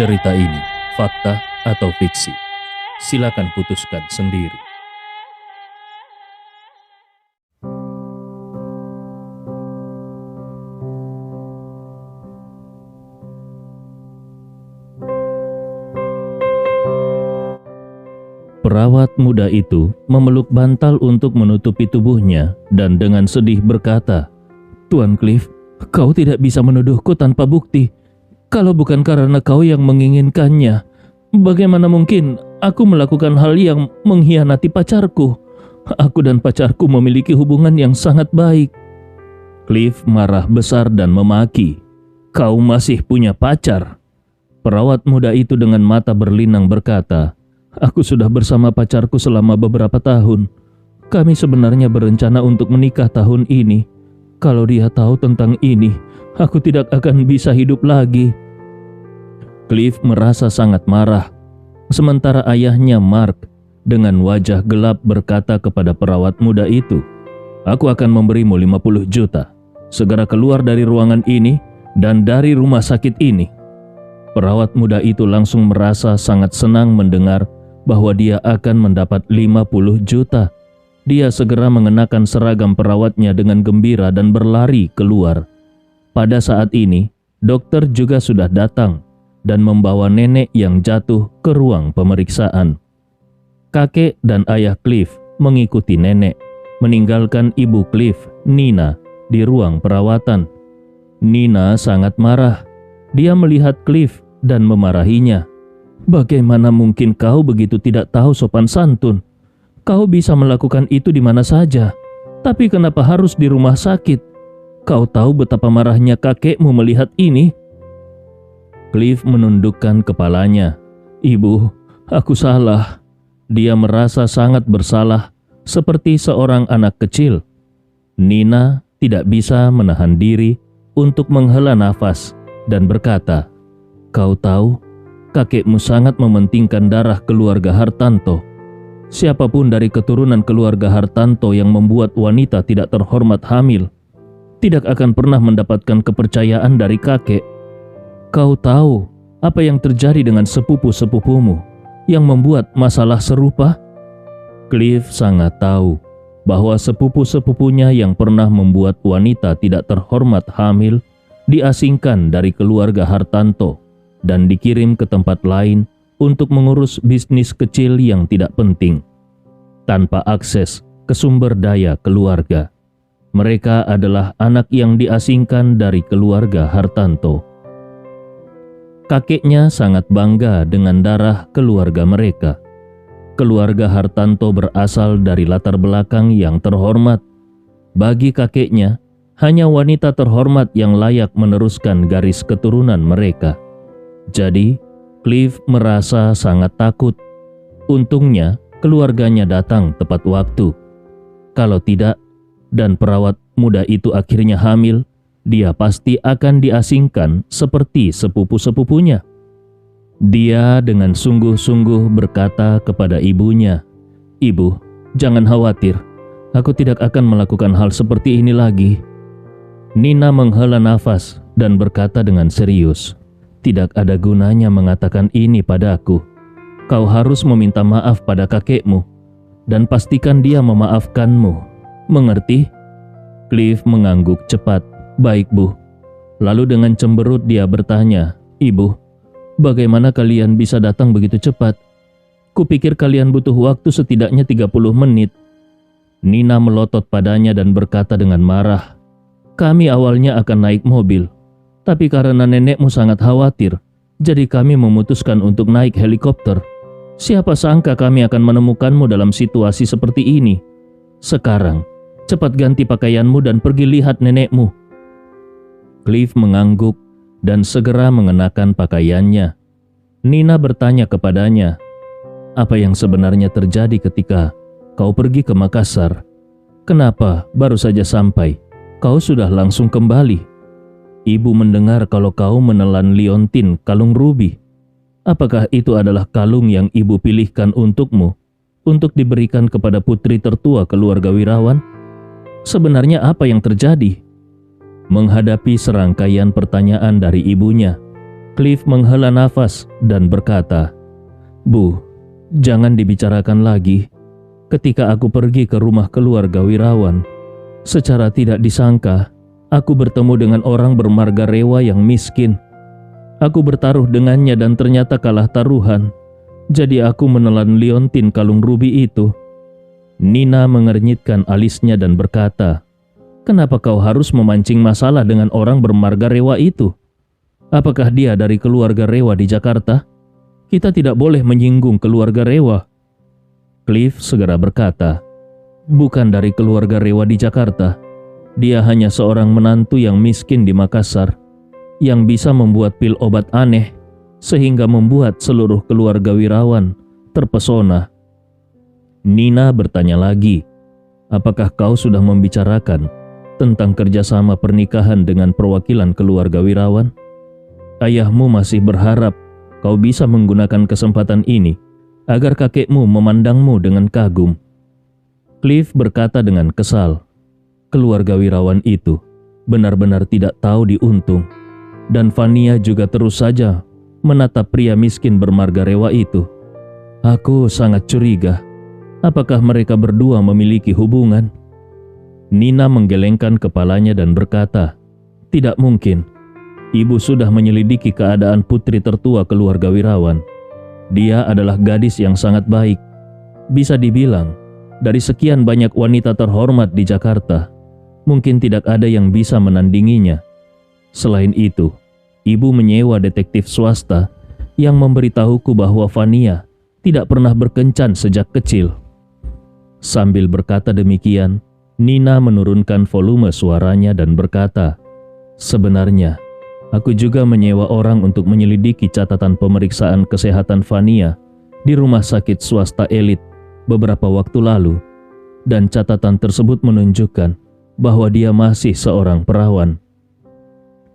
Cerita ini fakta atau fiksi? Silakan putuskan sendiri. Perawat muda itu memeluk bantal untuk menutupi tubuhnya dan dengan sedih berkata, "Tuan Cliff, kau tidak bisa menuduhku tanpa bukti. Kalau bukan karena kau yang menginginkannya, bagaimana mungkin aku melakukan hal yang mengkhianati pacarku? Aku dan pacarku memiliki hubungan yang sangat baik." Cliff marah besar dan memaki, "Kau masih punya pacar?" Perawat muda itu dengan mata berlinang berkata, "Aku sudah bersama pacarku selama beberapa tahun. Kami sebenarnya berencana untuk menikah tahun ini. Kalau dia tahu tentang ini, aku tidak akan bisa hidup lagi." Cliff merasa sangat marah. Sementara ayahnya Mark dengan wajah gelap berkata kepada perawat muda itu, "Aku akan memberimu 50 juta. Segera keluar dari ruangan ini dan dari rumah sakit ini." Perawat muda itu langsung merasa sangat senang mendengar bahwa dia akan mendapat 50 juta. Dia segera mengenakan seragam perawatnya dengan gembira dan berlari keluar. Pada saat ini, dokter juga sudah datang dan membawa nenek yang jatuh ke ruang pemeriksaan. Kakek dan ayah Cliff mengikuti nenek, meninggalkan ibu Cliff, Nina, di ruang perawatan. Nina sangat marah. Dia melihat Cliff dan memarahinya. "Bagaimana mungkin kau begitu tidak tahu sopan santun? Kau bisa melakukan itu di mana saja. Tapi kenapa harus di rumah sakit? Kau tahu betapa marahnya kakekmu melihat ini?" Cliff menundukkan kepalanya. "Ibu, aku salah." Dia merasa sangat bersalah seperti seorang anak kecil. Nina tidak bisa menahan diri untuk menghela nafas dan berkata, "Kau tahu, kakekmu sangat mementingkan darah keluarga Hartanto. Siapapun dari keturunan keluarga Hartanto yang membuat wanita tidak terhormat hamil, tidak akan pernah mendapatkan kepercayaan dari kakek. Kau tahu apa yang terjadi dengan sepupu-sepupumu yang membuat masalah serupa?" Cliff sangat tahu bahwa sepupu-sepupunya yang pernah membuat wanita tidak terhormat hamil diasingkan dari keluarga Hartanto dan dikirim ke tempat lain untuk mengurus bisnis kecil yang tidak penting, tanpa akses ke sumber daya keluarga. Mereka adalah anak yang diasingkan dari keluarga Hartanto. Kakeknya sangat bangga dengan darah keluarga mereka. Keluarga Hartanto berasal dari latar belakang yang terhormat. Bagi kakeknya, hanya wanita terhormat yang layak meneruskan garis keturunan mereka. Jadi, Cliff merasa sangat takut. Untungnya, keluarganya datang tepat waktu. Kalau tidak, dan perawat muda itu akhirnya hamil, dia pasti akan diasingkan seperti sepupu-sepupunya. Dia dengan sungguh-sungguh berkata kepada ibunya, "Ibu, jangan khawatir. Aku tidak akan melakukan hal seperti ini lagi." Nina menghela nafas dan berkata dengan serius, "Tidak ada gunanya mengatakan ini padaku. Kau harus meminta maaf pada kakekmu dan pastikan dia memaafkanmu. Mengerti?" Cliff mengangguk cepat. "Baik, Bu." Lalu dengan cemberut dia bertanya, "Ibu, bagaimana kalian bisa datang begitu cepat? Kupikir kalian butuh waktu setidaknya 30 menit. Nina melotot padanya dan berkata dengan marah, "Kami awalnya akan naik mobil. Tapi karena nenekmu sangat khawatir, jadi kami memutuskan untuk naik helikopter. Siapa sangka kami akan menemukanmu dalam situasi seperti ini. Sekarang, cepat ganti pakaianmu dan pergi lihat nenekmu." Cliff mengangguk dan segera mengenakan pakaiannya. Nina bertanya kepadanya, "Apa yang sebenarnya terjadi ketika kau pergi ke Makassar? Kenapa baru saja sampai, kau sudah langsung kembali? Ibu mendengar kalau kau menelan liontin kalung rubi. Apakah itu adalah kalung yang ibu pilihkan untukmu untuk diberikan kepada putri tertua keluarga Wirawan? Sebenarnya apa yang terjadi?" Menghadapi serangkaian pertanyaan dari ibunya, Cliff menghela nafas dan berkata, "Bu, jangan dibicarakan lagi. Ketika aku pergi ke rumah keluarga Wirawan, secara tidak disangka, aku bertemu dengan orang bermarga Rewa yang miskin. Aku bertaruh dengannya dan ternyata kalah taruhan. Jadi aku menelan liontin kalung rubi itu." Nina mengernyitkan alisnya dan berkata, "Kenapa kau harus memancing masalah dengan orang bermarga Rewa itu? Apakah dia dari keluarga Rewa di Jakarta? Kita tidak boleh menyinggung keluarga Rewa." Cliff segera berkata, "Bukan dari keluarga Rewa di Jakarta. Dia hanya seorang menantu yang miskin di Makassar, yang bisa membuat pil obat aneh, sehingga membuat seluruh keluarga Wirawan terpesona." Nina bertanya lagi, "Apakah kau sudah membicarakan tentang kerjasama pernikahan dengan perwakilan keluarga Wirawan? Ayahmu masih berharap kau bisa menggunakan kesempatan ini agar kakekmu memandangmu dengan kagum." Cliff berkata dengan kesal, keluarga Wirawan itu benar-benar tidak tahu diuntung, dan Fania juga terus saja menatap pria miskin bermarga Rewa itu. Aku sangat curiga, apakah mereka berdua memiliki hubungan? Nina menggelengkan kepalanya dan berkata, "Tidak mungkin. Ibu sudah menyelidiki keadaan putri tertua keluarga Wirawan. Dia adalah gadis yang sangat baik. Bisa dibilang, dari sekian banyak wanita terhormat di Jakarta, mungkin tidak ada yang bisa menandinginya. Selain itu, ibu menyewa detektif swasta yang memberitahuku bahwa Fania tidak pernah berkencan sejak kecil." Sambil berkata demikian, Nina menurunkan volume suaranya dan berkata, "Sebenarnya, aku juga menyewa orang untuk menyelidiki catatan pemeriksaan kesehatan Fania di rumah sakit swasta elit beberapa waktu lalu, dan catatan tersebut menunjukkan bahwa dia masih seorang perawan."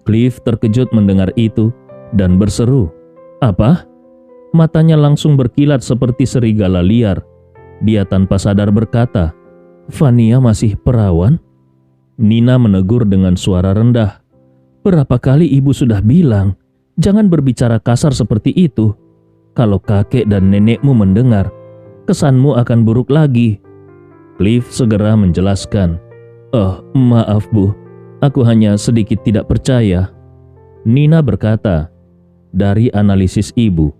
Cliff terkejut mendengar itu dan berseru, "Apa?" Matanya langsung berkilat seperti serigala liar. Dia tanpa sadar berkata, "Fania masih perawan?" Nina menegur dengan suara rendah, "Berapa kali ibu sudah bilang, jangan berbicara kasar seperti itu. Kalau kakek dan nenekmu mendengar, kesanmu akan buruk lagi." Cliff segera menjelaskan, "Oh, maaf Bu, aku hanya sedikit tidak percaya." Nina berkata, "Dari analisis ibu,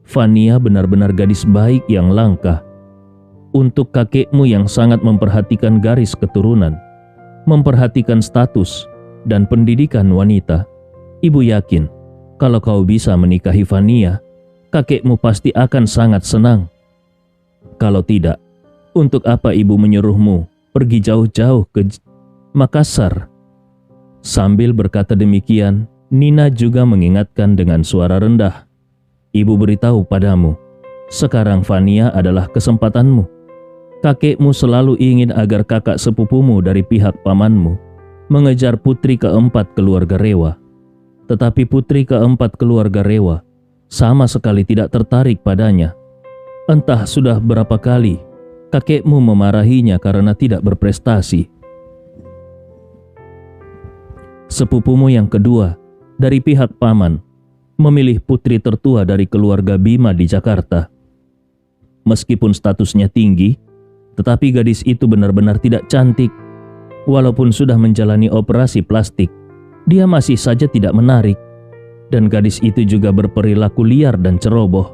Fania benar-benar gadis baik yang langka. Untuk kakekmu yang sangat memperhatikan garis keturunan, memperhatikan status dan pendidikan wanita, ibu yakin kalau kau bisa menikahi Fania, kakekmu pasti akan sangat senang. Kalau tidak, untuk apa ibu menyuruhmu pergi jauh-jauh ke Makassar?" Sambil berkata demikian, Nina juga mengingatkan dengan suara rendah, "Ibu beritahu padamu, sekarang Fania adalah kesempatanmu. Kakekmu selalu ingin agar kakak sepupumu dari pihak pamanmu mengejar putri keempat keluarga Rewa. Tetapi putri keempat keluarga Rewa sama sekali tidak tertarik padanya. Entah sudah berapa kali kakekmu memarahinya karena tidak berprestasi. Sepupumu yang kedua dari pihak paman memilih putri tertua dari keluarga Bima di Jakarta. Meskipun statusnya tinggi, tetapi gadis itu benar-benar tidak cantik. Walaupun sudah menjalani operasi plastik, dia masih saja tidak menarik. Dan gadis itu juga berperilaku liar dan ceroboh,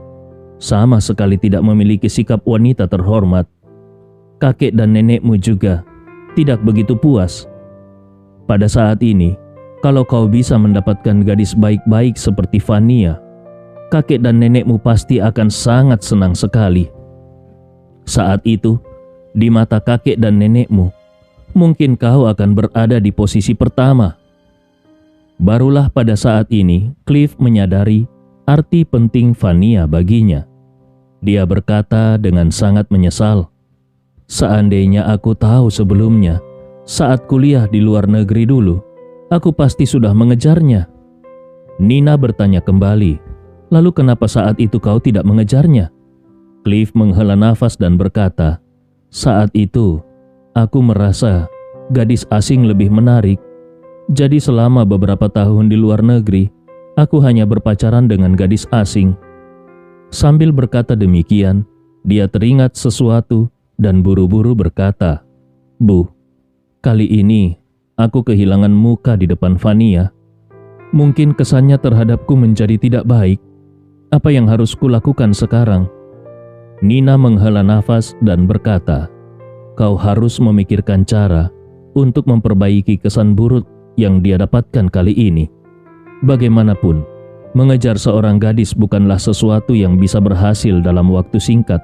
sama sekali tidak memiliki sikap wanita terhormat. Kakek dan nenekmu juga tidak begitu puas. Pada saat ini, kalau kau bisa mendapatkan gadis baik-baik seperti Fania, kakek dan nenekmu pasti akan sangat senang sekali. Saat itu, di mata kakek dan nenekmu, mungkin kau akan berada di posisi pertama." Barulah pada saat ini Cliff menyadari arti penting Fania baginya. Dia berkata dengan sangat menyesal, "Seandainya aku tahu sebelumnya, saat kuliah di luar negeri dulu, aku pasti sudah mengejarnya." Nina bertanya kembali, "Lalu kenapa saat itu kau tidak mengejarnya?" Cliff menghela nafas dan berkata, "Saat itu, aku merasa gadis asing lebih menarik. Jadi selama beberapa tahun di luar negeri, Aku hanya berpacaran dengan gadis asing." Sambil berkata demikian, dia teringat sesuatu dan buru-buru berkata, "Bu, kali ini aku kehilangan muka di depan Fania. Mungkin kesannya terhadapku menjadi tidak baik. Apa yang harus kulakukan sekarang?" Nina menghela nafas dan berkata, "Kau harus memikirkan cara untuk memperbaiki kesan buruk yang dia dapatkan kali ini. Bagaimanapun, mengejar seorang gadis bukanlah sesuatu yang bisa berhasil dalam waktu singkat.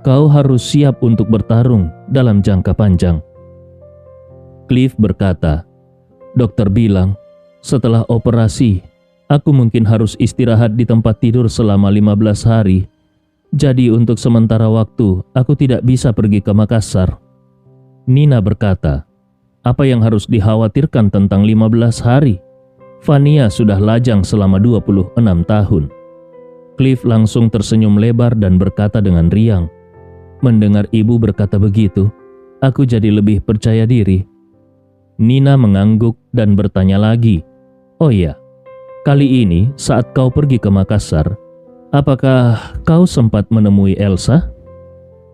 Kau harus siap untuk bertarung dalam jangka panjang." Cliff berkata, "Dokter bilang, setelah operasi, aku mungkin harus istirahat di tempat tidur selama 15 hari. Jadi untuk sementara waktu, aku tidak bisa pergi ke Makassar." Nina berkata, "Apa yang harus dikhawatirkan tentang 15 hari? Fania sudah lajang selama 26 tahun. Cliff langsung tersenyum lebar dan berkata dengan riang, "Mendengar ibu berkata begitu, aku jadi lebih percaya diri." Nina mengangguk dan bertanya lagi, "Oh ya, kali ini saat kau pergi ke Makassar, apakah kau sempat menemui Elsa?"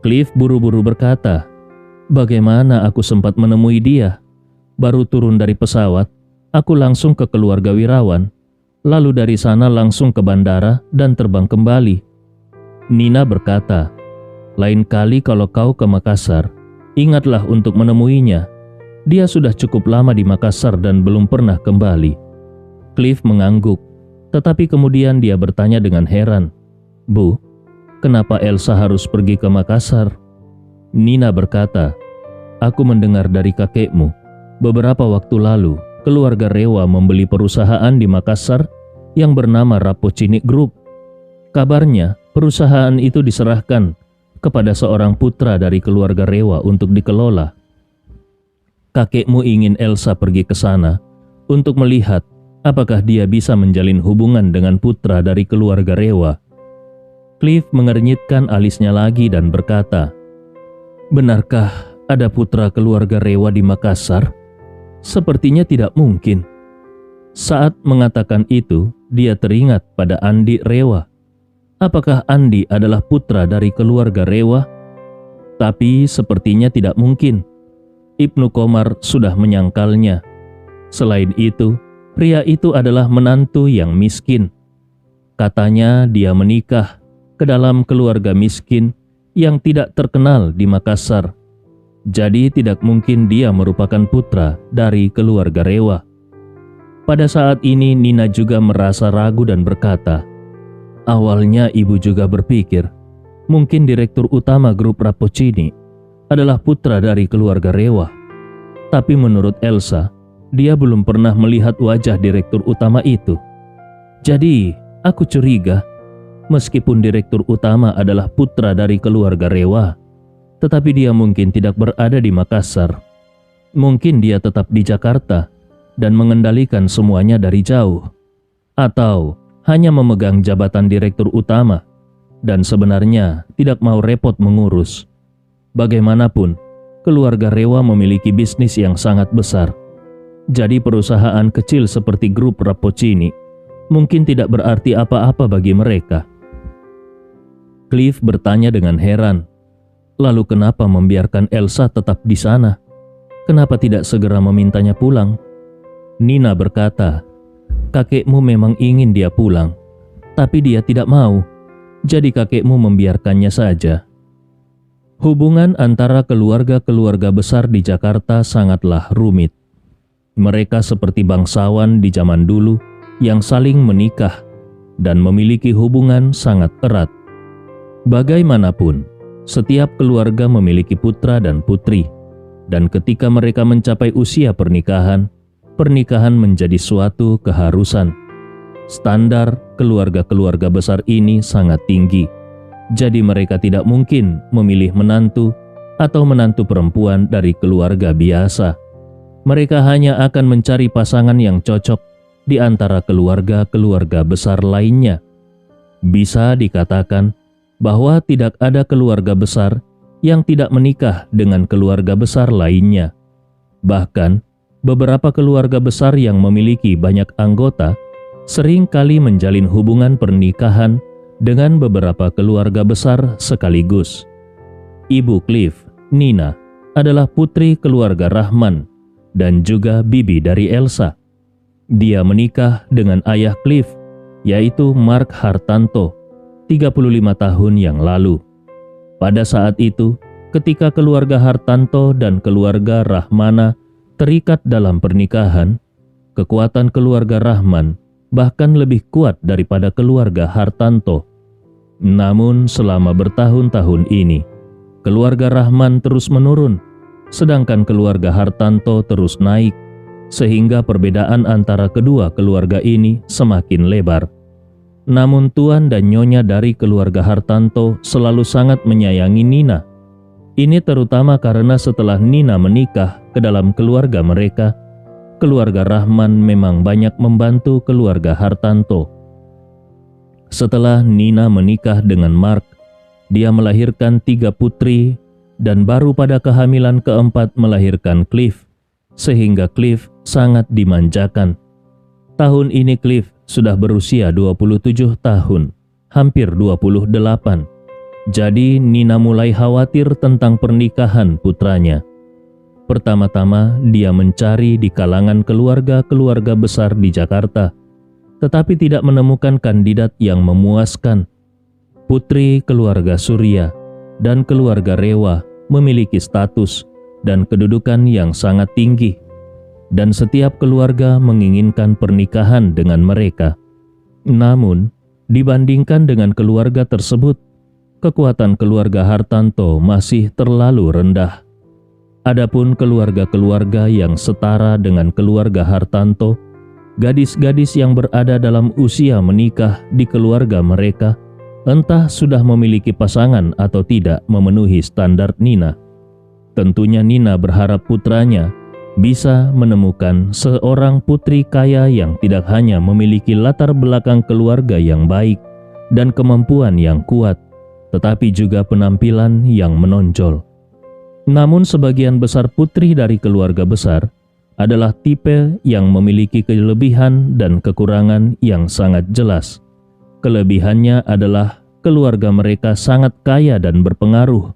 Cliff buru-buru berkata, "Bagaimana aku sempat menemui dia? Baru turun dari pesawat, aku langsung ke keluarga Wirawan, lalu dari sana langsung ke bandara dan terbang kembali." Nina berkata, "Lain kali kalau kau ke Makassar, ingatlah untuk menemuinya. Dia sudah cukup lama di Makassar dan belum pernah kembali." Cliff mengangguk, tetapi kemudian dia bertanya dengan heran, "Bu, kenapa Elsa harus pergi ke Makassar?" Nina berkata, "Aku mendengar dari kakekmu, beberapa waktu lalu keluarga Rewa membeli perusahaan di Makassar yang bernama Rapocini Group. Kabarnya perusahaan itu diserahkan kepada seorang putra dari keluarga Rewa untuk dikelola. Kakekmu ingin Elsa pergi ke sana untuk melihat apakah dia bisa menjalin hubungan dengan putra dari keluarga Rewa." Cliff mengernyitkan alisnya lagi dan berkata, "Benarkah ada putra keluarga Rewa di Makassar? Sepertinya tidak mungkin." Saat mengatakan itu, dia teringat pada Andi Rewa. Apakah Andi adalah putra dari keluarga Rewa? Tapi sepertinya tidak mungkin. Ibnu Komar sudah menyangkalnya. Selain itu, pria itu adalah menantu yang miskin. Katanya dia menikah ke dalam keluarga miskin yang tidak terkenal di Makassar. Jadi tidak mungkin dia merupakan putra dari keluarga Rewa. Pada saat ini Nina juga merasa ragu dan berkata, "Awalnya ibu juga berpikir, mungkin direktur utama grup Rapocini adalah putra dari keluarga Rewa. Tapi menurut Elsa, dia belum pernah melihat wajah direktur utama itu. Jadi aku curiga, meskipun direktur utama adalah putra dari keluarga Rewa, tetapi dia mungkin tidak berada di Makassar. Mungkin dia tetap di Jakarta dan mengendalikan semuanya dari jauh. Atau hanya memegang jabatan direktur utama dan sebenarnya tidak mau repot mengurus. Bagaimanapun, keluarga Rewa memiliki bisnis yang sangat besar. Jadi perusahaan kecil seperti grup Rapocini mungkin tidak berarti apa-apa bagi mereka." Cliff bertanya dengan heran, "Lalu kenapa membiarkan Elsa tetap di sana? Kenapa tidak segera memintanya pulang?" Nina berkata, "Kakekmu memang ingin dia pulang, tapi dia tidak mau. Jadi kakekmu membiarkannya saja." Hubungan antara keluarga-keluarga besar di Jakarta sangatlah rumit. Mereka seperti bangsawan di zaman dulu yang saling menikah dan memiliki hubungan sangat erat. Bagaimanapun, setiap keluarga memiliki putra dan putri, dan ketika mereka mencapai usia pernikahan, pernikahan menjadi suatu keharusan. Standar keluarga-keluarga besar ini sangat tinggi, jadi mereka tidak mungkin memilih menantu atau menantu perempuan dari keluarga biasa. Mereka hanya akan mencari pasangan yang cocok di antara keluarga-keluarga besar lainnya. Bisa dikatakan bahwa tidak ada keluarga besar yang tidak menikah dengan keluarga besar lainnya. Bahkan, beberapa keluarga besar yang memiliki banyak anggota sering kali menjalin hubungan pernikahan dengan beberapa keluarga besar sekaligus. Ibu Cliff, Nina, adalah putri keluarga Rahman dan juga bibi dari Elsa. Dia menikah dengan ayah Cliff, yaitu Mark Hartanto, 35 tahun yang lalu. Pada saat itu, ketika keluarga Hartanto dan keluarga Rahmana terikat dalam pernikahan, kekuatan keluarga Rahman bahkan lebih kuat daripada keluarga Hartanto. Namun selama bertahun-tahun ini, keluarga Rahman terus menurun, sedangkan keluarga Hartanto terus naik, sehingga perbedaan antara kedua keluarga ini semakin lebar. Namun tuan dan nyonya dari keluarga Hartanto selalu sangat menyayangi Nina. Ini terutama karena setelah Nina menikah ke dalam keluarga mereka, keluarga Rahman memang banyak membantu keluarga Hartanto. Setelah Nina menikah dengan Mark, dia melahirkan 3 putri dan baru pada kehamilan keempat melahirkan Cliff, sehingga Cliff sangat dimanjakan. Tahun ini Cliff sudah berusia 27 tahun, hampir 28. Jadi Nina mulai khawatir tentang pernikahan putranya. Pertama-tama dia mencari di kalangan keluarga-keluarga besar di Jakarta, tetapi tidak menemukan kandidat yang memuaskan. Putri keluarga Surya dan keluarga Rewa memiliki status dan kedudukan yang sangat tinggi, dan setiap keluarga menginginkan pernikahan dengan mereka. Namun, dibandingkan dengan keluarga tersebut, kekuatan keluarga Hartanto masih terlalu rendah. Adapun keluarga-keluarga yang setara dengan keluarga Hartanto, gadis-gadis yang berada dalam usia menikah di keluarga mereka, entah sudah memiliki pasangan atau tidak memenuhi standar Nina. Tentunya Nina berharap putranya bisa menemukan seorang putri kaya yang tidak hanya memiliki latar belakang keluarga yang baik dan kemampuan yang kuat, tetapi juga penampilan yang menonjol. Namun sebagian besar putri dari keluarga besar adalah tipe yang memiliki kelebihan dan kekurangan yang sangat jelas. Kelebihannya adalah keluarga mereka sangat kaya dan berpengaruh,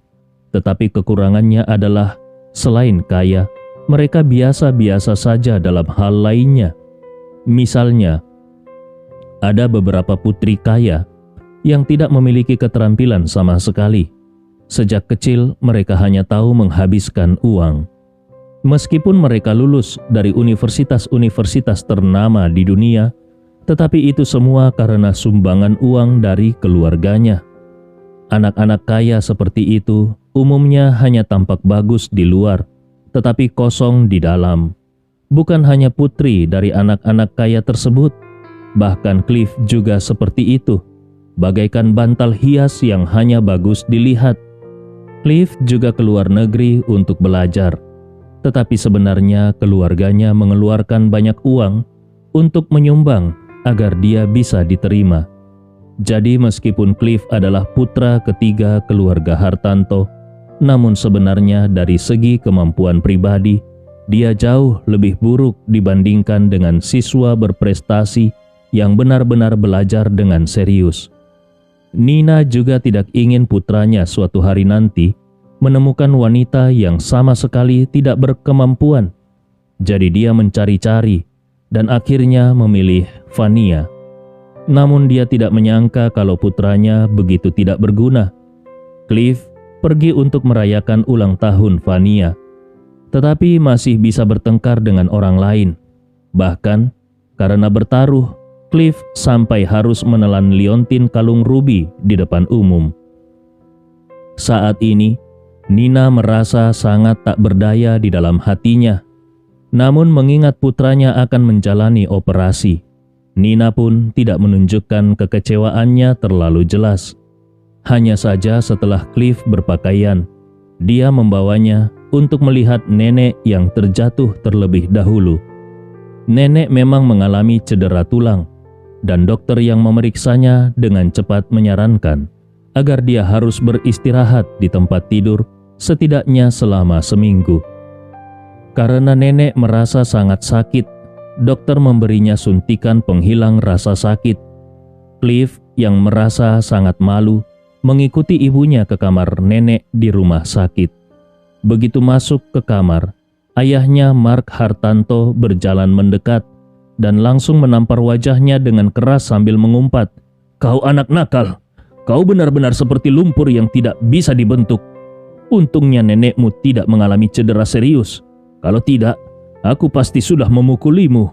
tetapi kekurangannya adalah selain kaya, mereka biasa-biasa saja dalam hal lainnya. Misalnya, ada beberapa putri kaya yang tidak memiliki keterampilan sama sekali. Sejak kecil mereka hanya tahu menghabiskan uang. Meskipun mereka lulus dari universitas-universitas ternama di dunia, tetapi itu semua karena sumbangan uang dari keluarganya. Anak-anak kaya seperti itu umumnya hanya tampak bagus di luar, tetapi kosong di dalam. Bukan hanya putri dari anak-anak kaya tersebut, bahkan Cliff juga seperti itu, bagaikan bantal hias yang hanya bagus dilihat. Cliff juga keluar negeri untuk belajar, tetapi sebenarnya keluarganya mengeluarkan banyak uang untuk menyumbang agar dia bisa diterima. Jadi meskipun Cliff adalah putra ketiga keluarga Hartanto, namun sebenarnya dari segi kemampuan pribadi, dia jauh lebih buruk dibandingkan dengan siswa berprestasi yang benar-benar belajar dengan serius. Nina juga tidak ingin putranya suatu hari nanti menemukan wanita yang sama sekali tidak berkemampuan. Jadi dia mencari-cari dan akhirnya memilih Vania. Namun dia tidak menyangka kalau putranya begitu tidak berguna. Cliff pergi untuk merayakan ulang tahun Vania, tetapi masih bisa bertengkar dengan orang lain. Bahkan karena bertaruh, Cliff sampai harus menelan liontin kalung rubi di depan umum. Saat ini, Nina merasa sangat tak berdaya di dalam hatinya. Namun mengingat putranya akan menjalani operasi, Nina pun tidak menunjukkan kekecewaannya terlalu jelas. Hanya saja setelah Cliff berpakaian, dia membawanya untuk melihat nenek yang terjatuh terlebih dahulu. Nenek memang mengalami cedera tulang, dan dokter yang memeriksanya dengan cepat menyarankan agar dia harus beristirahat di tempat tidur setidaknya selama seminggu. Karena nenek merasa sangat sakit dokter memberinya suntikan penghilang rasa sakit. Cliff yang merasa sangat malu mengikuti ibunya ke kamar nenek di rumah sakit. Begitu masuk ke kamar, ayahnya Mark Hartanto berjalan mendekat dan langsung menampar wajahnya dengan keras sambil mengumpat, "Kau anak nakal, kau benar-benar seperti lumpur yang tidak bisa dibentuk. Untungnya nenekmu tidak mengalami cedera serius. Kalau tidak, aku pasti sudah memukulimu."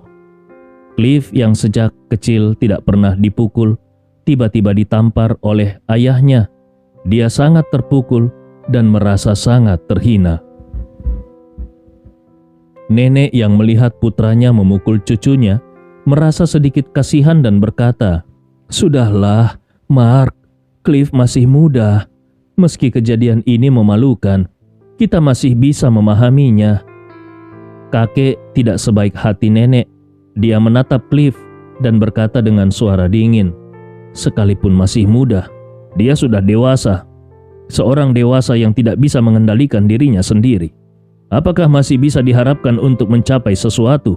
Cliff yang sejak kecil tidak pernah dipukul, tiba-tiba ditampar oleh ayahnya. Dia sangat terpukul dan merasa sangat terhina. Nenek yang melihat putranya memukul cucunya merasa sedikit kasihan dan berkata, "Sudahlah, Mark, Cliff masih muda. Meski kejadian ini memalukan, kita masih bisa memahaminya." Kakek tidak sebaik hati nenek. Dia menatap Cliff dan berkata dengan suara dingin, "Sekalipun masih muda, dia sudah dewasa. Seorang dewasa yang tidak bisa mengendalikan dirinya sendiri. Apakah masih bisa diharapkan untuk mencapai sesuatu?"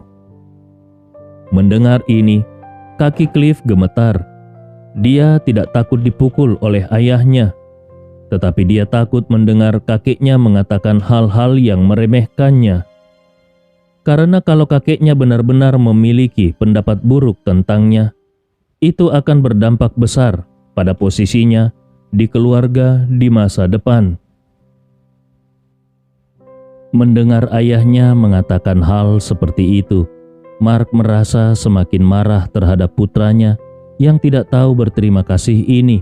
Mendengar ini, kaki Cliff gemetar. Dia tidak takut dipukul oleh ayahnya, tetapi dia takut mendengar kakeknya mengatakan hal-hal yang meremehkannya. Karena kalau kakeknya benar-benar memiliki pendapat buruk tentangnya, itu akan berdampak besar pada posisinya di keluarga di masa depan. Mendengar ayahnya mengatakan hal seperti itu, Mark merasa semakin marah terhadap putranya yang tidak tahu berterima kasih ini.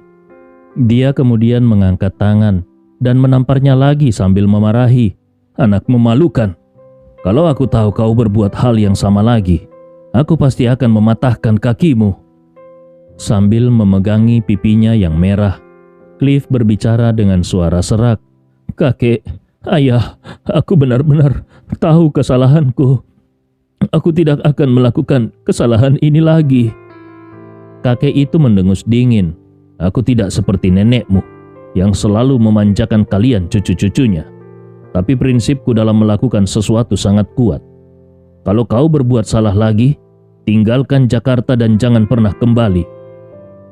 Dia kemudian mengangkat tangan dan menamparnya lagi sambil memarahi, "Anak memalukan. Kalau aku tahu kau berbuat hal yang sama lagi, aku pasti akan mematahkan kakimu." Sambil memegangi pipinya yang merah, Cliff berbicara dengan suara serak, "Kakek, ayah, aku benar-benar tahu kesalahanku. Aku tidak akan melakukan kesalahan ini lagi." Kakek itu mendengus dingin, "Aku tidak seperti nenekmu yang selalu memanjakan kalian cucu-cucunya. Tapi prinsipku dalam melakukan sesuatu sangat kuat. Kalau kau berbuat salah lagi, tinggalkan Jakarta dan jangan pernah kembali."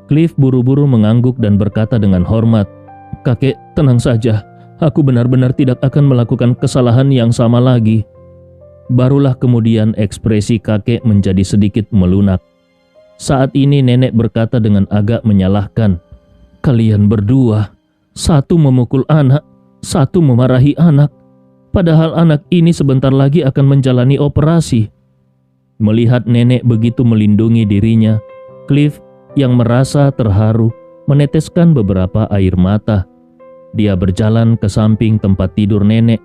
Cliff buru-buru mengangguk dan berkata dengan hormat, "Kakek, tenang saja. Aku benar-benar tidak akan melakukan kesalahan yang sama lagi." Barulah kemudian ekspresi kakek menjadi sedikit melunak. Saat ini nenek berkata dengan agak menyalahkan, "Kalian berdua, satu memukul anak, satu memarahi anak. Padahal anak ini sebentar lagi akan menjalani operasi." Melihat nenek begitu melindungi dirinya, Cliff yang merasa terharu meneteskan beberapa air mata. Dia berjalan ke samping tempat tidur nenek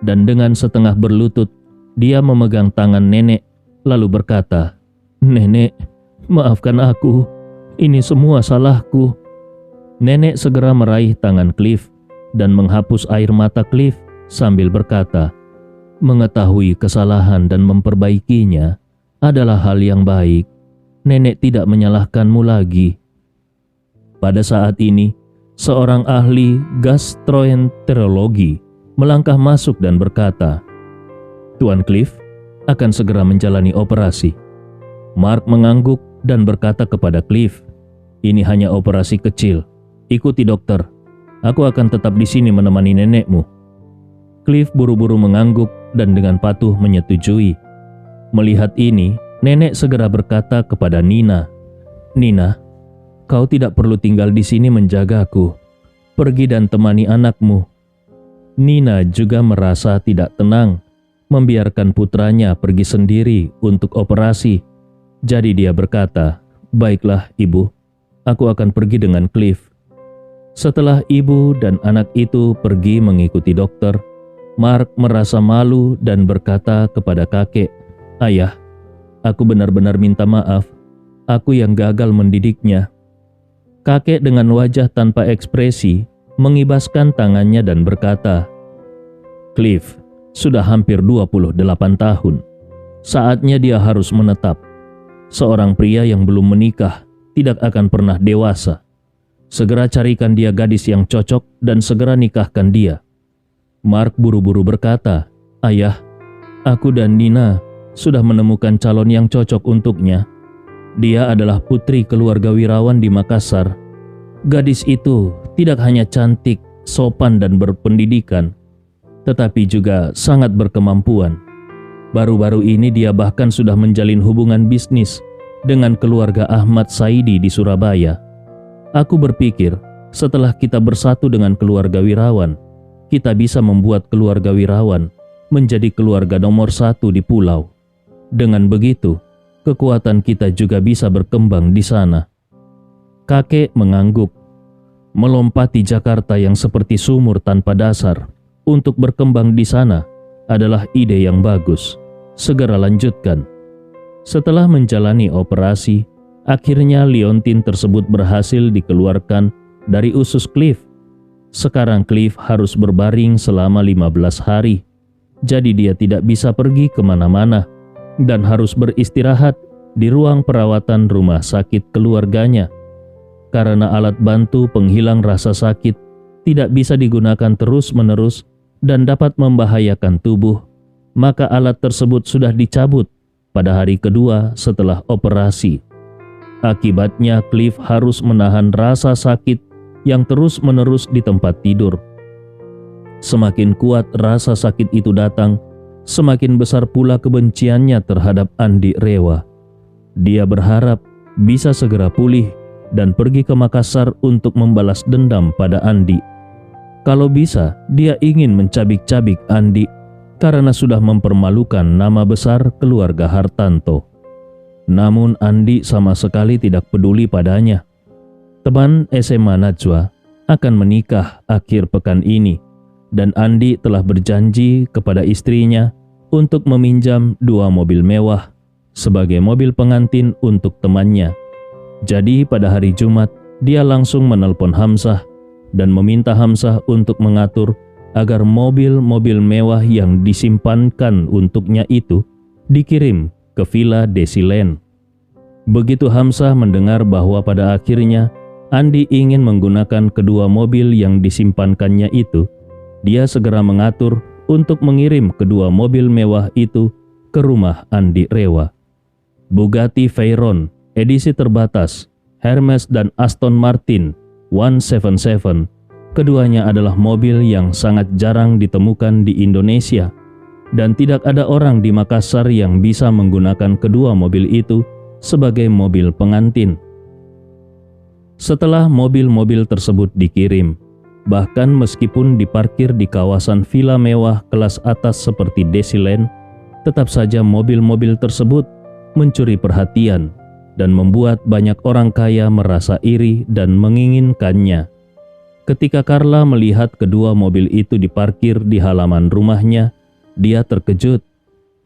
dan dengan setengah berlutut dia memegang tangan nenek lalu berkata, "Nenek, maafkan aku. Ini semua salahku." Nenek segera meraih tangan Cliff dan menghapus air mata Cliff sambil berkata, "Mengetahui kesalahan dan memperbaikinya adalah hal yang baik. Nenek tidak menyalahkanmu lagi." Pada saat ini, seorang ahli gastroenterologi melangkah masuk dan berkata, "Tuan Cliff akan segera menjalani operasi." Mark mengangguk dan berkata kepada Cliff, "Ini hanya operasi kecil. Ikuti dokter. Aku akan tetap di sini menemani nenekmu." Cliff buru-buru mengangguk dan dengan patuh menyetujui. Melihat ini, nenek segera berkata kepada Nina, "Nina, kau tidak perlu tinggal di sini menjagaku. Pergi dan temani anakmu." Nina juga merasa tidak tenang membiarkan putranya pergi sendiri untuk operasi. Jadi dia berkata, "Baiklah ibu, aku akan pergi dengan Cliff." Setelah ibu dan anak itu pergi mengikuti dokter, Mark merasa malu dan berkata kepada kakek, "Ayah, aku benar-benar minta maaf. Aku yang gagal mendidiknya." Kakek dengan wajah tanpa ekspresi mengibaskan tangannya dan berkata, "Cliff sudah hampir 28 tahun. Saatnya dia harus menetap. Seorang pria yang belum menikah tidak akan pernah dewasa. Segera carikan dia gadis yang cocok dan segera nikahkan dia." Mark buru-buru berkata, "Ayah, aku dan Nina sudah menemukan calon yang cocok untuknya. Dia adalah putri keluarga wirawan di Makassar. Gadis itu tidak hanya cantik, sopan dan berpendidikan, tetapi juga sangat berkemampuan. Baru-baru ini dia bahkan sudah menjalin hubungan bisnis dengan keluarga Ahmad Saidi di Surabaya. Aku berpikir, setelah kita bersatu dengan keluarga wirawan, kita bisa membuat keluarga wirawan menjadi keluarga nomor 1 di pulau. Dengan begitu, kekuatan kita juga bisa berkembang di sana. Kakek mengangguk. Melompati Jakarta yang seperti sumur tanpa dasar untuk berkembang di sana adalah ide yang bagus. Segera lanjutkan. Setelah menjalani operasi, akhirnya liontin tersebut berhasil dikeluarkan dari usus Cliff. Sekarang Cliff harus berbaring selama 15 hari. Jadi dia tidak bisa pergi kemana-mana dan harus beristirahat di ruang perawatan rumah sakit keluarganya. Karena alat bantu penghilang rasa sakit tidak bisa digunakan terus-menerus dan dapat membahayakan tubuh, maka alat tersebut sudah dicabut pada hari kedua setelah operasi. Akibatnya Cliff harus menahan rasa sakit yang terus-menerus di tempat tidur. Semakin kuat rasa sakit itu datang, semakin besar pula kebenciannya terhadap Andi Rewa. Dia berharap bisa segera pulih dan pergi ke Makassar untuk membalas dendam pada Andi. Kalau bisa, dia ingin mencabik-cabik Andi karena sudah mempermalukan nama besar keluarga Hartanto. Namun Andi sama sekali tidak peduli padanya. Teman SMA Najwa akan menikah akhir pekan ini, dan Andi telah berjanji kepada istrinya untuk meminjam 2 mobil mewah sebagai mobil pengantin untuk temannya. Jadi pada hari Jumat, dia langsung menelpon Hamzah dan meminta Hamzah untuk mengatur agar mobil-mobil mewah yang disimpankan untuknya itu dikirim ke Villa Desiland. Begitu Hamzah mendengar bahwa pada akhirnya Andi ingin menggunakan kedua mobil yang disimpankannya itu, dia segera mengatur untuk mengirim kedua mobil mewah itu ke rumah Andi Rewa. Bugatti Veyron edisi terbatas, Hermes dan Aston Martin 177, keduanya adalah mobil yang sangat jarang ditemukan di Indonesia, dan tidak ada orang di Makassar yang bisa menggunakan kedua mobil itu sebagai mobil pengantin. Setelah mobil-mobil tersebut dikirim, bahkan meskipun diparkir di kawasan villa mewah kelas atas seperti Desiland, tetap saja mobil-mobil tersebut mencuri perhatian dan membuat banyak orang kaya merasa iri dan menginginkannya. Ketika Carla melihat kedua mobil itu diparkir di halaman rumahnya, dia terkejut.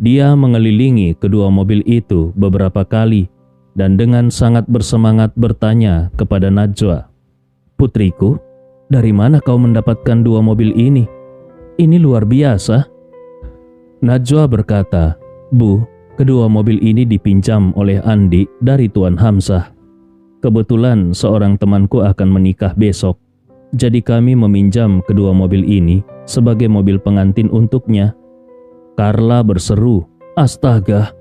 Dia mengelilingi kedua mobil itu beberapa kali dan dengan sangat bersemangat bertanya kepada Najwa, "Putriku, dari mana kau mendapatkan 2 mobil ini? Ini luar biasa." Najwa berkata, "Bu, kedua mobil ini dipinjam oleh Andi dari Tuan Hamzah. Kebetulan seorang temanku akan menikah besok, jadi kami meminjam kedua mobil ini sebagai mobil pengantin untuknya." Carla berseru, "Astaga,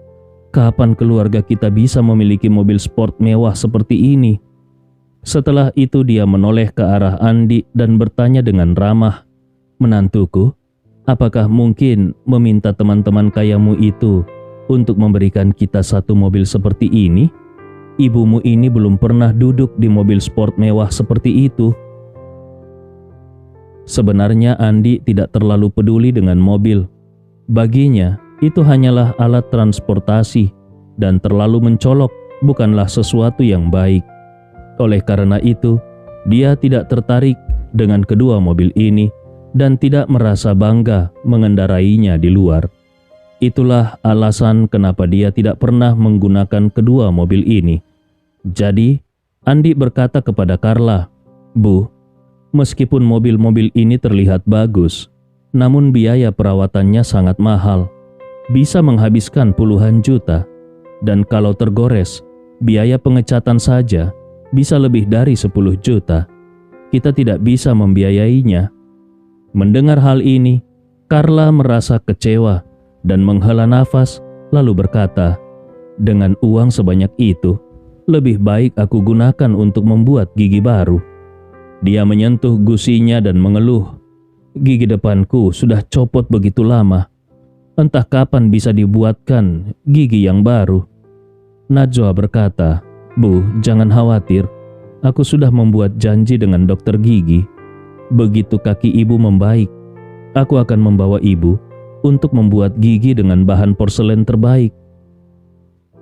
kapan keluarga kita bisa memiliki mobil sport mewah seperti ini?" Setelah itu dia menoleh ke arah Andi dan bertanya dengan ramah, "Menantuku, apakah mungkin meminta teman-teman kayamu itu untuk memberikan kita 1 mobil seperti ini? Ibumu ini belum pernah duduk di mobil sport mewah seperti itu." Sebenarnya Andi tidak terlalu peduli dengan mobil. Baginya, itu hanyalah alat transportasi dan terlalu mencolok bukanlah sesuatu yang baik. Oleh karena itu, dia tidak tertarik dengan kedua mobil ini dan tidak merasa bangga mengendarainya di luar. Itulah alasan kenapa dia tidak pernah menggunakan kedua mobil ini. Jadi, Andi berkata kepada Carla, "Bu, meskipun mobil-mobil ini terlihat bagus, namun biaya perawatannya sangat mahal. Bisa menghabiskan puluhan juta, dan kalau tergores, biaya pengecatan saja bisa lebih dari 10 juta. Kita tidak bisa membiayainya." Mendengar hal ini, Carla merasa kecewa dan menghela nafas, lalu berkata, "Dengan uang sebanyak itu, lebih baik aku gunakan untuk membuat gigi baru." Dia menyentuh gusinya dan mengeluh, "Gigi depanku sudah copot begitu lama. Entah kapan bisa dibuatkan gigi yang baru." Najwa berkata, "Bu, jangan khawatir. Aku sudah membuat janji dengan dokter gigi. Begitu kaki ibu membaik, aku akan membawa ibu untuk membuat gigi dengan bahan porselen terbaik."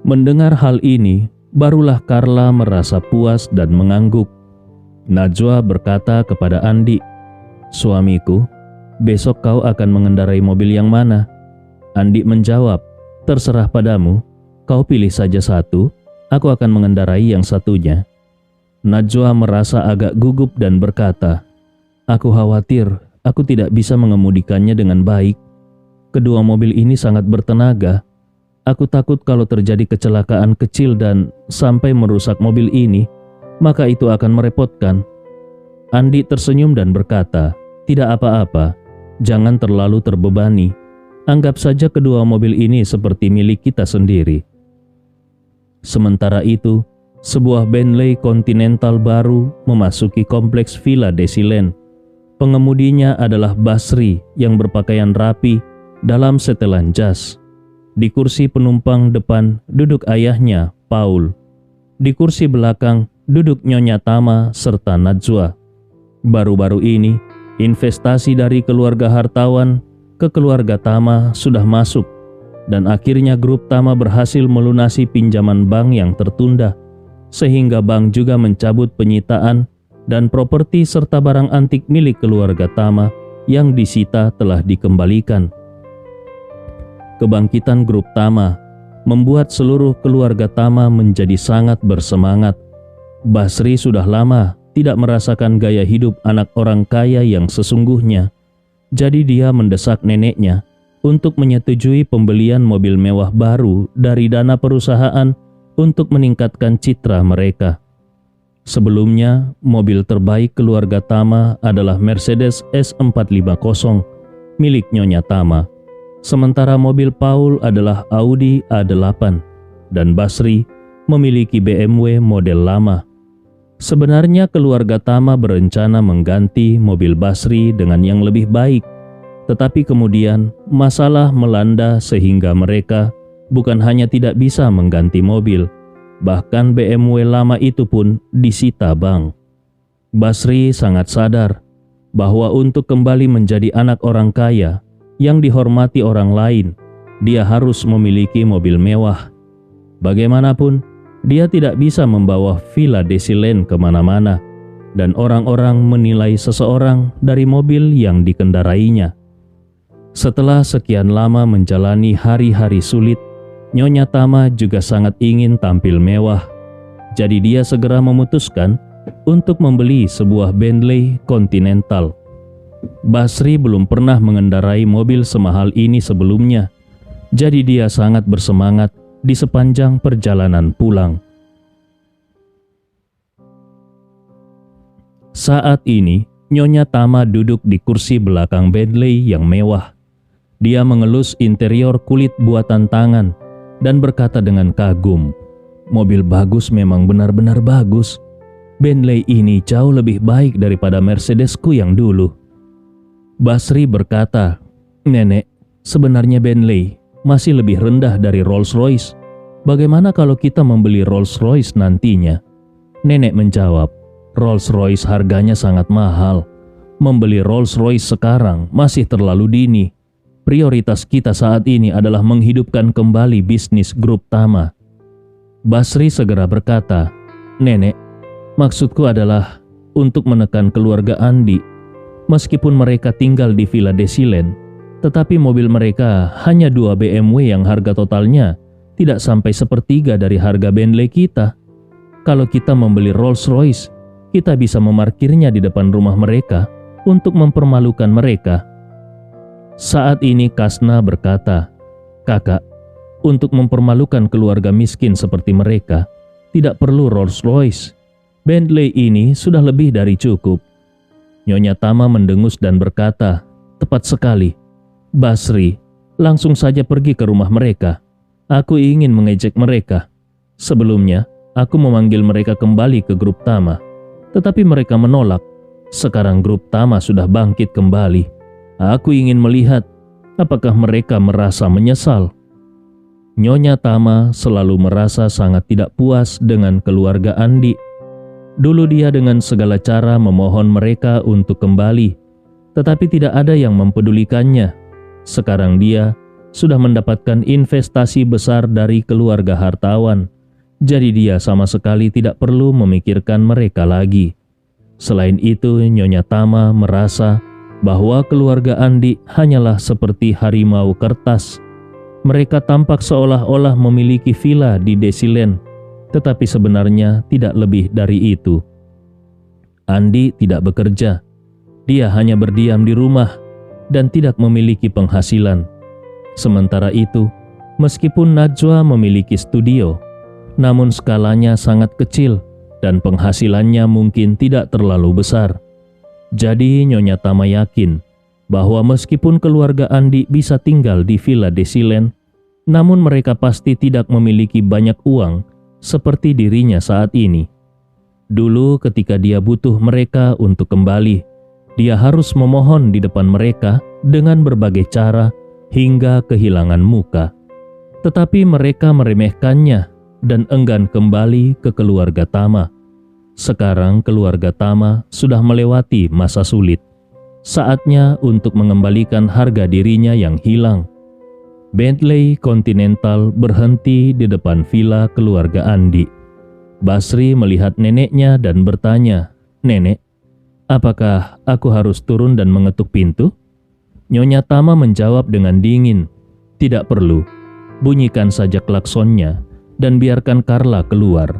Mendengar hal ini, barulah Carla merasa puas dan mengangguk. Najwa berkata kepada Andi, "Suamiku, besok kau akan mengendarai mobil yang mana?" Andi menjawab, "Terserah padamu. Kau pilih saja satu, aku akan mengendarai yang satunya." Najwa merasa agak gugup dan berkata, "Aku khawatir aku tidak bisa mengemudikannya dengan baik. Kedua mobil ini sangat bertenaga. Aku takut kalau terjadi kecelakaan kecil dan sampai merusak mobil ini, maka itu akan merepotkan." Andi tersenyum dan berkata, "Tidak apa-apa, jangan terlalu terbebani. Anggap saja kedua mobil ini seperti milik kita sendiri." Sementara itu, sebuah Bentley Continental baru memasuki kompleks Villa Desilen. Pengemudinya adalah Basri yang berpakaian rapi dalam setelan jas. Di kursi penumpang depan duduk ayahnya, Paul. Di kursi belakang duduk Nyonya Tama serta Najwa. Baru-baru ini, investasi dari keluarga hartawan ke keluarga Tama sudah masuk, dan akhirnya grup Tama berhasil melunasi pinjaman bank yang tertunda, sehingga bank juga mencabut penyitaan dan properti serta barang antik milik keluarga Tama yang disita telah dikembalikan. Kebangkitan grup Tama membuat seluruh keluarga Tama menjadi sangat bersemangat. Basri sudah lama tidak merasakan gaya hidup anak orang kaya yang sesungguhnya, jadi dia mendesak neneknya untuk menyetujui pembelian mobil mewah baru dari dana perusahaan untuk meningkatkan citra mereka. Sebelumnya, mobil terbaik keluarga Tama adalah Mercedes S450 milik Nyonya Tama. Sementara mobil Paul adalah Audi A8 dan Basri memiliki BMW model lama. Sebenarnya keluarga Tama berencana mengganti mobil Basri dengan yang lebih baik. Tetapi kemudian masalah melanda sehingga mereka bukan hanya tidak bisa mengganti mobil, bahkan BMW lama itu pun disita bank. Basri sangat sadar bahwa untuk kembali menjadi anak orang kaya yang dihormati orang lain, dia harus memiliki mobil mewah. Bagaimanapun, dia tidak bisa membawa Villa Desilen kemana-mana, dan orang-orang menilai seseorang dari mobil yang dikendarainya. Setelah sekian lama menjalani hari-hari sulit, Nyonya Tama juga sangat ingin tampil mewah. Jadi dia segera memutuskan untuk membeli sebuah Bentley Continental. Basri belum pernah mengendarai mobil semahal ini sebelumnya. Jadi dia sangat bersemangat di sepanjang perjalanan pulang. Saat ini, Nyonya Tama duduk di kursi belakang Bentley yang mewah. Dia mengelus interior kulit buatan tangan dan berkata dengan kagum, "Mobil bagus memang benar-benar bagus. Bentley ini jauh lebih baik daripada Mercedesku yang dulu." Basri berkata, "Nenek, sebenarnya Bentley masih lebih rendah dari Rolls-Royce. Bagaimana kalau kita membeli Rolls-Royce nantinya?" Nenek menjawab, "Rolls-Royce harganya sangat mahal. Membeli Rolls-Royce sekarang masih terlalu dini. Prioritas kita saat ini adalah menghidupkan kembali bisnis grup Tama." Basri segera berkata, "Nenek, maksudku adalah untuk menekan keluarga Andi. Meskipun mereka tinggal di Villa Desilen, tetapi mobil mereka hanya 2 BMW yang harga totalnya tidak sampai sepertiga dari harga Bentley kita. Kalau kita membeli Rolls-Royce, kita bisa memarkirnya di depan rumah mereka untuk mempermalukan mereka." Saat ini Kasna berkata, "Kakak, untuk mempermalukan keluarga miskin seperti mereka, tidak perlu Rolls-Royce. Bentley ini sudah lebih dari cukup." Nyonya Tama mendengus dan berkata, "Tepat sekali. Basri, langsung saja pergi ke rumah mereka. Aku ingin mengejek mereka. Sebelumnya, aku memanggil mereka kembali ke grup Tama, tetapi mereka menolak. Sekarang grup Tama sudah bangkit kembali. Aku ingin melihat apakah mereka merasa menyesal. Nyonya Tama selalu merasa sangat tidak puas dengan keluarga Andi. Dulu dia dengan segala cara memohon mereka untuk kembali, tetapi tidak ada yang mempedulikannya. Sekarang dia sudah mendapatkan investasi besar dari keluarga hartawan, jadi dia sama sekali tidak perlu memikirkan mereka lagi. Selain itu, Nyonya Tama merasa bahwa keluarga Andi hanyalah seperti harimau kertas. Mereka tampak seolah-olah memiliki villa di Desiland, tetapi sebenarnya tidak lebih dari itu. Andi tidak bekerja. Dia hanya berdiam di rumah dan tidak memiliki penghasilan. Sementara itu, meskipun Najwa memiliki studio, namun skalanya sangat kecil dan penghasilannya mungkin tidak terlalu besar. Jadi Nyonya Tama yakin bahwa meskipun keluarga Andi bisa tinggal di Villa Desiland, namun mereka pasti tidak memiliki banyak uang seperti dirinya saat ini. Dulu ketika dia butuh mereka untuk kembali, dia harus memohon di depan mereka dengan berbagai cara hingga kehilangan muka. Tetapi mereka meremehkannya dan enggan kembali ke keluarga Tama. Sekarang keluarga Tama sudah melewati masa sulit. Saatnya untuk mengembalikan harga dirinya yang hilang. Bentley Continental berhenti di depan villa keluarga Andi. Basri melihat neneknya dan bertanya, "Nenek, apakah aku harus turun dan mengetuk pintu?" Nyonya Tama menjawab dengan dingin, "Tidak perlu, bunyikan saja klaksonnya dan biarkan Carla keluar."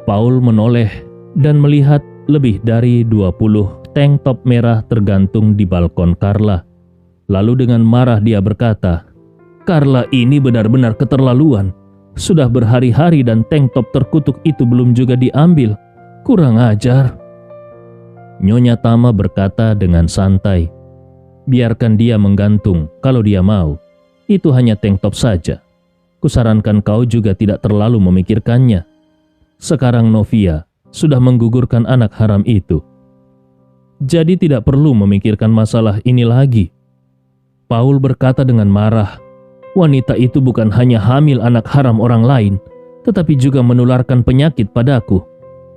Paul menoleh dan melihat lebih dari 20 tank top merah tergantung di balkon Carla. Lalu dengan marah dia berkata, "Carla ini benar-benar keterlaluan. Sudah berhari-hari dan tank top terkutuk itu belum juga diambil. Kurang ajar." Nyonya Tama berkata dengan santai, "Biarkan dia menggantung kalau dia mau. Itu hanya tank top saja. Kusarankan kau juga tidak terlalu memikirkannya. Sekarang Novia sudah menggugurkan anak haram itu. Jadi tidak perlu memikirkan masalah ini lagi." Paul berkata dengan marah, "Wanita itu bukan hanya hamil anak haram orang lain, tetapi juga menularkan penyakit padaku.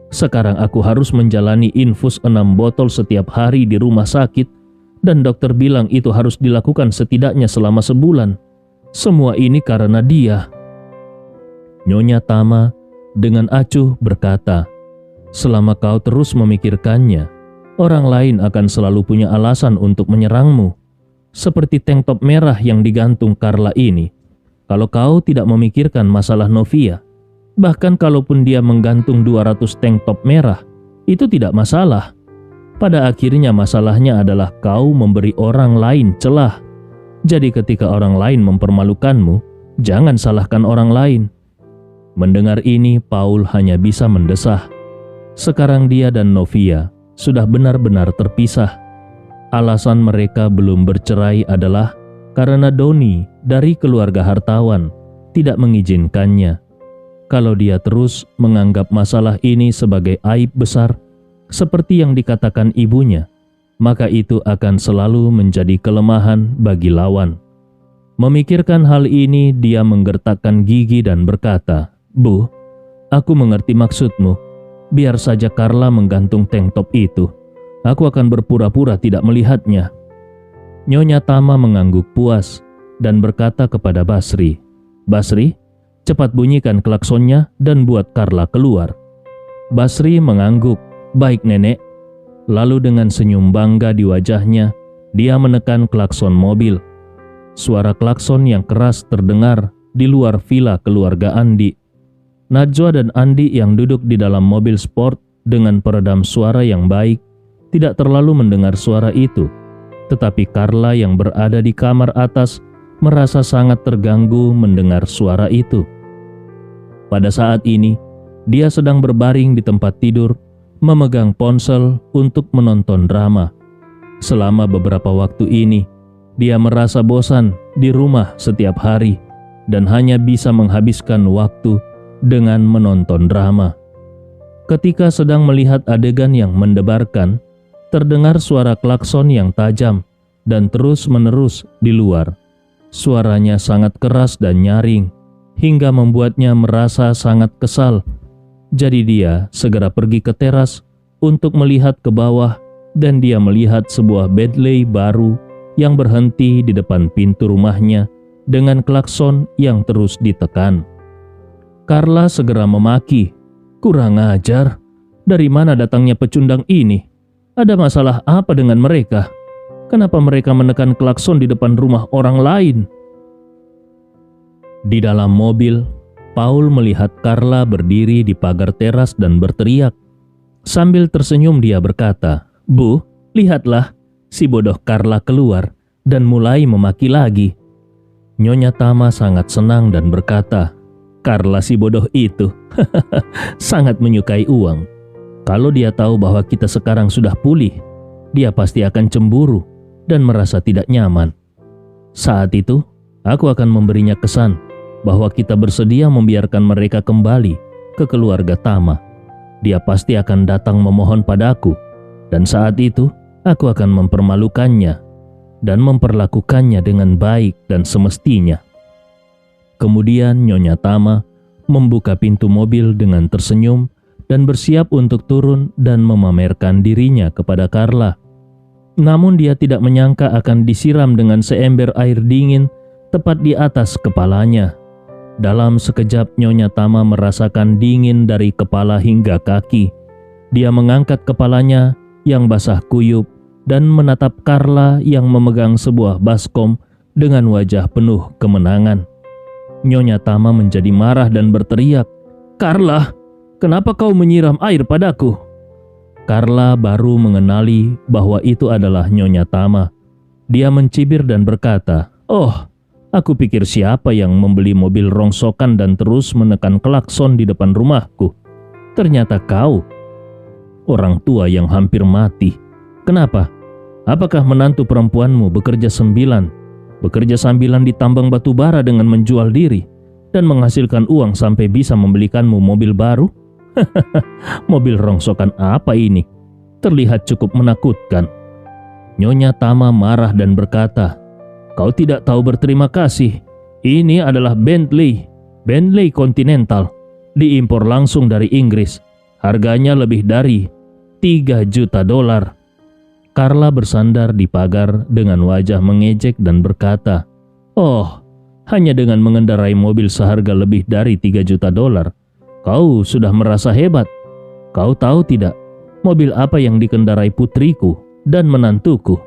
Sekarang aku harus menjalani infus 6 botol setiap hari di rumah sakit, dan dokter bilang itu harus dilakukan setidaknya selama sebulan. Semua ini karena dia." Nyonya Tama dengan acuh berkata, "Selama kau terus memikirkannya, orang lain akan selalu punya alasan untuk menyerangmu. Seperti tank top merah yang digantung Carla ini. Kalau kau tidak memikirkan masalah Novia, bahkan kalaupun dia menggantung 200 tank top merah, itu tidak masalah. Pada akhirnya masalahnya adalah kau memberi orang lain celah. Jadi ketika orang lain mempermalukanmu, jangan salahkan orang lain." Mendengar ini, Paul hanya bisa mendesah. Sekarang dia dan Novia sudah benar-benar terpisah. Alasan mereka belum bercerai adalah karena Doni dari keluarga hartawan tidak mengizinkannya. Kalau dia terus menganggap masalah ini sebagai aib besar, seperti yang dikatakan ibunya, maka itu akan selalu menjadi kelemahan bagi lawan. Memikirkan hal ini, dia menggertakkan gigi dan berkata, "Bu, aku mengerti maksudmu. Biar saja Carla menggantung tank top itu. Aku akan berpura-pura tidak melihatnya." Nyonya Tama mengangguk puas dan berkata kepada Basri, "Basri, cepat bunyikan klaksonnya dan buat Carla keluar." Basri mengangguk, "Baik nenek." Lalu dengan senyum bangga di wajahnya, dia menekan klakson mobil. Suara klakson yang keras terdengar di luar villa keluarga Andi. Najwa dan Andi yang duduk di dalam mobil sport dengan peredam suara yang baik tidak terlalu mendengar suara itu. Tetapi Carla yang berada di kamar atas merasa sangat terganggu mendengar suara itu. Pada saat ini, dia sedang berbaring di tempat tidur, memegang ponsel untuk menonton drama. Selama beberapa waktu ini, dia merasa bosan di rumah setiap hari. dan hanya bisa menghabiskan waktu dengan menonton drama. Ketika sedang melihat adegan yang mendebarkan, terdengar suara klakson yang tajam dan terus-menerus di luar. Suaranya sangat keras dan nyaring, hingga membuatnya merasa sangat kesal. Jadi dia segera pergi ke teras untuk melihat ke bawah, dan dia melihat sebuah Bentley baru yang berhenti di depan pintu rumahnya dengan klakson yang terus ditekan. Carla segera memaki, "Kurang ajar, dari mana datangnya pecundang ini? Ada masalah apa dengan mereka? Kenapa mereka menekan klakson di depan rumah orang lain?" Di dalam mobil, Paul melihat Carla berdiri di pagar teras dan berteriak. Sambil tersenyum dia berkata, "Bu, lihatlah, si bodoh Carla keluar dan mulai memaki lagi." Nyonya Tama sangat senang dan berkata, "Carla si bodoh itu sangat menyukai uang. Kalau dia tahu bahwa kita sekarang sudah pulih, dia pasti akan cemburu dan merasa tidak nyaman. Saat itu, aku akan memberinya kesan bahwa kita bersedia membiarkan mereka kembali ke keluarga Tama. Dia pasti akan datang memohon padaku, dan saat itu aku akan mempermalukannya dan memperlakukannya dengan baik dan semestinya." Kemudian Nyonya Tama membuka pintu mobil dengan tersenyum dan bersiap untuk turun dan memamerkan dirinya kepada Carla. Namun dia tidak menyangka akan disiram dengan seember air dingin tepat di atas kepalanya. Dalam sekejap Nyonya Tama merasakan dingin dari kepala hingga kaki. Dia mengangkat kepalanya yang basah kuyup dan menatap Carla yang memegang sebuah baskom dengan wajah penuh kemenangan. Nyonya Tama menjadi marah dan berteriak, "Carla, kenapa kau menyiram air padaku?" Carla baru mengenali bahwa itu adalah Nyonya Tama. Dia mencibir dan berkata, "Oh, aku pikir siapa yang membeli mobil rongsokan dan terus menekan klakson di depan rumahku. Ternyata kau, orang tua yang hampir mati. Kenapa? Apakah menantu perempuanmu bekerja sambilan di tambang batu bara dengan menjual diri dan menghasilkan uang sampai bisa membelikanmu mobil baru? Mobil rongsokan apa ini? Terlihat cukup menakutkan." Nyonya Tama marah dan berkata, "Kau tidak tahu berterima kasih. Ini adalah Bentley Continental, diimpor langsung dari Inggris. Harganya lebih dari $3 juta." Carla bersandar di pagar dengan wajah mengejek dan berkata, "Oh, hanya dengan mengendarai mobil seharga lebih dari $3 juta, kau sudah merasa hebat. Kau tahu tidak, mobil apa yang dikendarai putriku dan menantuku?"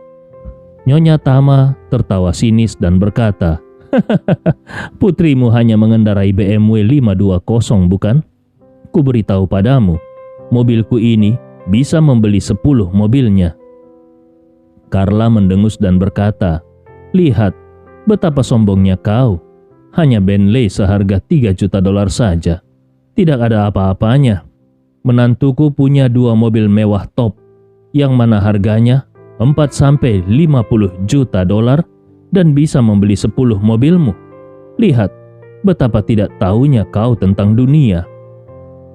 Nyonya Tama tertawa sinis dan berkata, "Putrimu hanya mengendarai BMW 520, bukan? Kuberitahu padamu, mobilku ini bisa membeli 10 mobilnya." Carla mendengus dan berkata, "Lihat, betapa sombongnya kau. Hanya Bentley seharga $3 juta saja. Tidak ada apa-apanya. Menantuku punya 2 mobil mewah top, yang mana harganya $4-50 juta dan bisa membeli 10 mobilmu. Lihat, betapa tidak tahunya kau tentang dunia."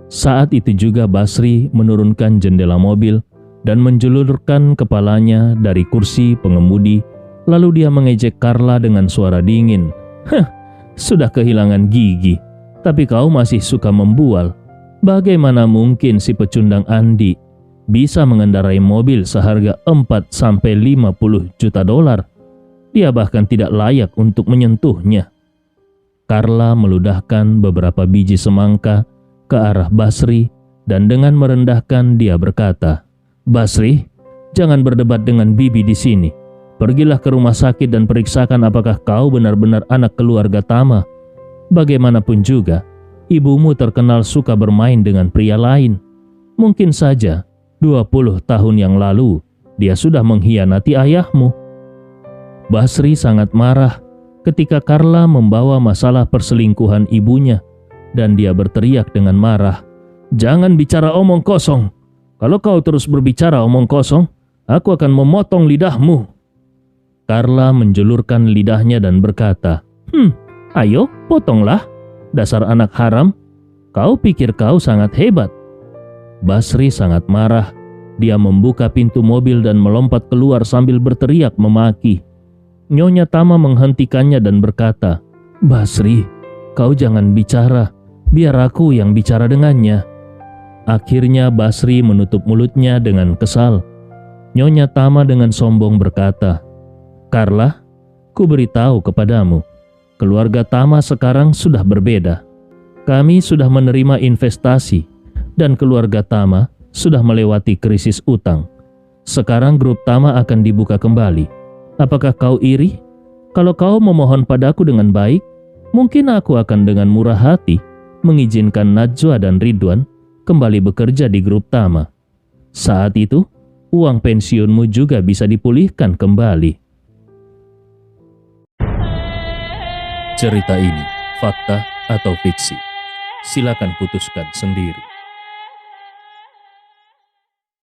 Saat itu juga Basri menurunkan jendela mobil dan menjulurkan kepalanya dari kursi pengemudi, lalu dia mengejek Carla dengan suara dingin. Sudah kehilangan gigi, tapi kau masih suka membual. Bagaimana mungkin si pecundang Andi bisa mengendarai mobil seharga $4-50 juta? Dia bahkan tidak layak untuk menyentuhnya." Carla meludahkan beberapa biji semangka ke arah Basri dan dengan merendahkan dia berkata, "Basri, jangan berdebat dengan bibi di sini. Pergilah ke rumah sakit dan periksakan apakah kau benar-benar anak keluarga Tama. Bagaimanapun juga, ibumu terkenal suka bermain dengan pria lain. Mungkin saja 20 tahun yang lalu dia sudah mengkhianati ayahmu." Basri sangat marah ketika Carla membawa masalah perselingkuhan ibunya, dan dia berteriak dengan marah, "Jangan bicara omong kosong. Kalau kau terus berbicara omong kosong, aku akan memotong lidahmu." Carla menjulurkan lidahnya dan berkata, Ayo, potonglah. Dasar anak haram, kau pikir kau sangat hebat. Basri sangat marah. Dia membuka pintu mobil dan melompat keluar sambil berteriak memaki. Nyonya Tama menghentikannya dan berkata, Basri, kau jangan bicara. Biar aku yang bicara dengannya. Akhirnya Basri menutup mulutnya dengan kesal. Nyonya Tama dengan sombong berkata, Carla, ku beritahu kepadamu, keluarga Tama sekarang sudah berbeda. Kami sudah menerima investasi dan keluarga Tama sudah melewati krisis utang. Sekarang grup Tama akan dibuka kembali. Apakah kau iri? Kalau kau memohon padaku dengan baik, mungkin aku akan dengan murah hati mengizinkan Najwa dan Ridwan kembali bekerja di grup Tama. Saat itu, uang pensiunmu juga bisa dipulihkan kembali. Cerita ini fakta atau fiksi? Silakan putuskan sendiri.